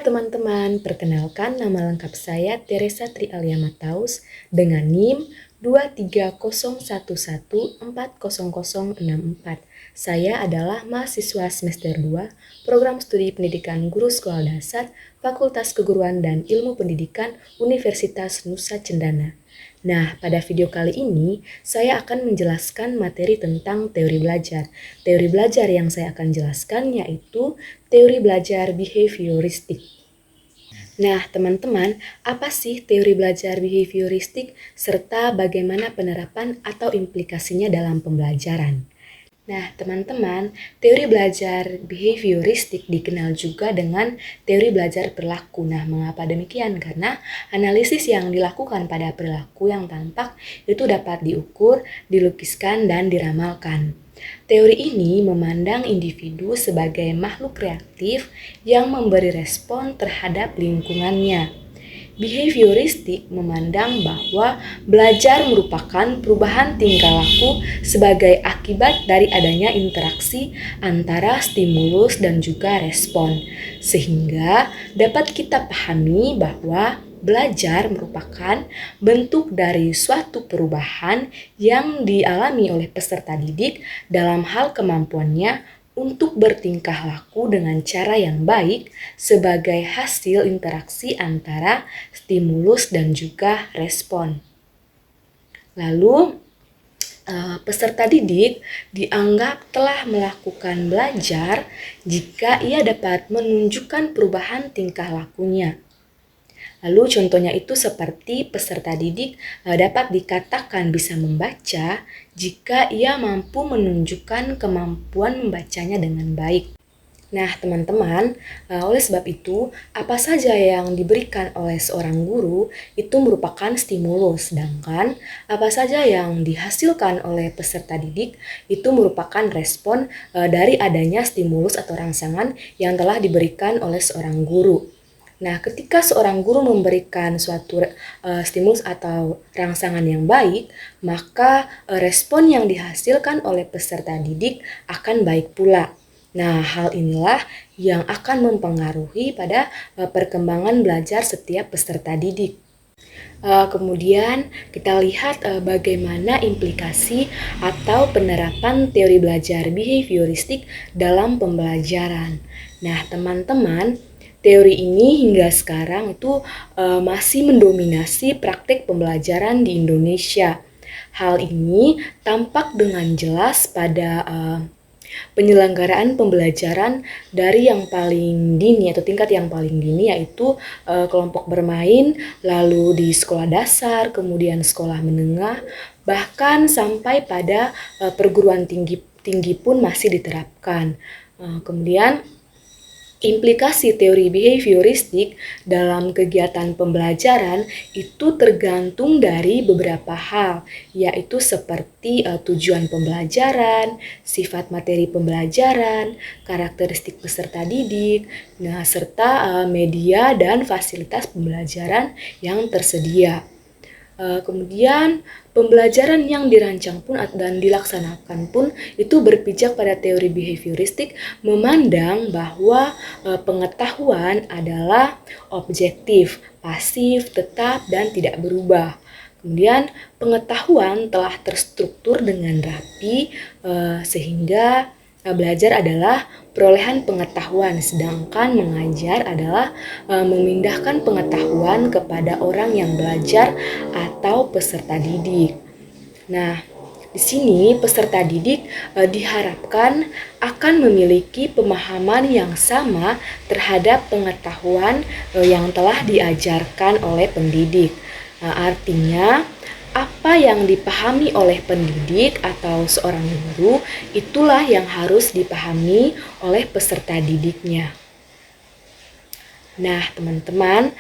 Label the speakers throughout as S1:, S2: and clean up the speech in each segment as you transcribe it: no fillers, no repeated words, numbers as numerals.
S1: teman-teman, perkenalkan nama lengkap saya Teresa Trialia Mataus dengan NIM 23011400064. Saya adalah mahasiswa semester 2 Program Studi Pendidikan Guru Sekolah Dasar Fakultas Keguruan dan Ilmu Pendidikan Universitas Nusa Cendana. Nah, pada video kali ini saya akan menjelaskan materi tentang teori belajar. Teori belajar yang saya akan jelaskan yaitu teori belajar behavioristik. Nah, teman-teman, apa sih teori belajar behavioristik serta bagaimana penerapan atau implikasinya dalam pembelajaran? Nah, teman-teman, teori belajar behavioristik dikenal juga dengan teori belajar perilaku. Nah, mengapa demikian? Karena analisis yang dilakukan pada perilaku yang tampak itu dapat diukur, dilukiskan, dan diramalkan. Teori ini memandang individu sebagai makhluk reaktif yang memberi respon terhadap lingkungannya. Behavioristik memandang bahwa belajar merupakan perubahan tingkah laku sebagai akibat dari adanya interaksi antara stimulus dan juga respon, sehingga dapat kita pahami bahwa belajar merupakan bentuk dari suatu perubahan yang dialami oleh peserta didik dalam hal kemampuannya untuk bertingkah laku dengan cara yang baik sebagai hasil interaksi antara stimulus dan juga respon. Lalu, peserta didik dianggap telah melakukan belajar jika ia dapat menunjukkan perubahan tingkah lakunya. Lalu contohnya itu seperti peserta didik dapat dikatakan bisa membaca jika ia mampu menunjukkan kemampuan membacanya dengan baik. Nah, teman-teman, oleh sebab itu, apa saja yang diberikan oleh seorang guru itu merupakan stimulus, sedangkan apa saja yang dihasilkan oleh peserta didik itu merupakan respon dari adanya stimulus atau rangsangan yang telah diberikan oleh seorang guru. Nah, ketika seorang guru memberikan suatu stimulus atau rangsangan yang baik, maka respon yang dihasilkan oleh peserta didik akan baik pula. Nah, hal inilah yang akan mempengaruhi pada perkembangan belajar setiap peserta didik. Kemudian kita lihat bagaimana implikasi atau penerapan teori belajar behavioristik dalam pembelajaran. Nah, teman-teman, teori ini hingga sekarang itu masih mendominasi praktik pembelajaran di Indonesia. Hal ini tampak dengan jelas pada penyelenggaraan pembelajaran dari yang paling dini atau tingkat yang paling dini yaitu kelompok bermain, lalu di sekolah dasar, kemudian sekolah menengah, bahkan sampai pada perguruan tinggi pun masih diterapkan. Kemudian implikasi teori behavioristik dalam kegiatan pembelajaran itu tergantung dari beberapa hal, yaitu seperti tujuan pembelajaran, sifat materi pembelajaran, karakteristik peserta didik, serta media dan fasilitas pembelajaran yang tersedia. Kemudian pembelajaran yang dirancang pun dan dilaksanakan pun itu berpijak pada teori behavioristik, memandang bahwa pengetahuan adalah objektif, pasif, tetap, dan tidak berubah. Kemudian pengetahuan telah terstruktur dengan rapi sehingga belajar adalah perolehan pengetahuan, sedangkan mengajar adalah memindahkan pengetahuan kepada orang yang belajar atau peserta didik. Nah, di sini peserta didik diharapkan akan memiliki pemahaman yang sama terhadap pengetahuan yang telah diajarkan oleh pendidik. Artinya, apa yang dipahami oleh pendidik atau seorang guru, itulah yang harus dipahami oleh peserta didiknya. Nah, teman-teman,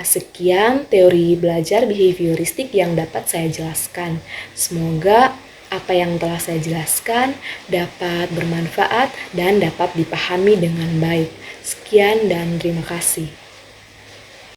S1: sekian teori belajar behavioristik yang dapat saya jelaskan. Semoga apa yang telah saya jelaskan dapat bermanfaat dan dapat dipahami dengan baik. Sekian dan terima kasih.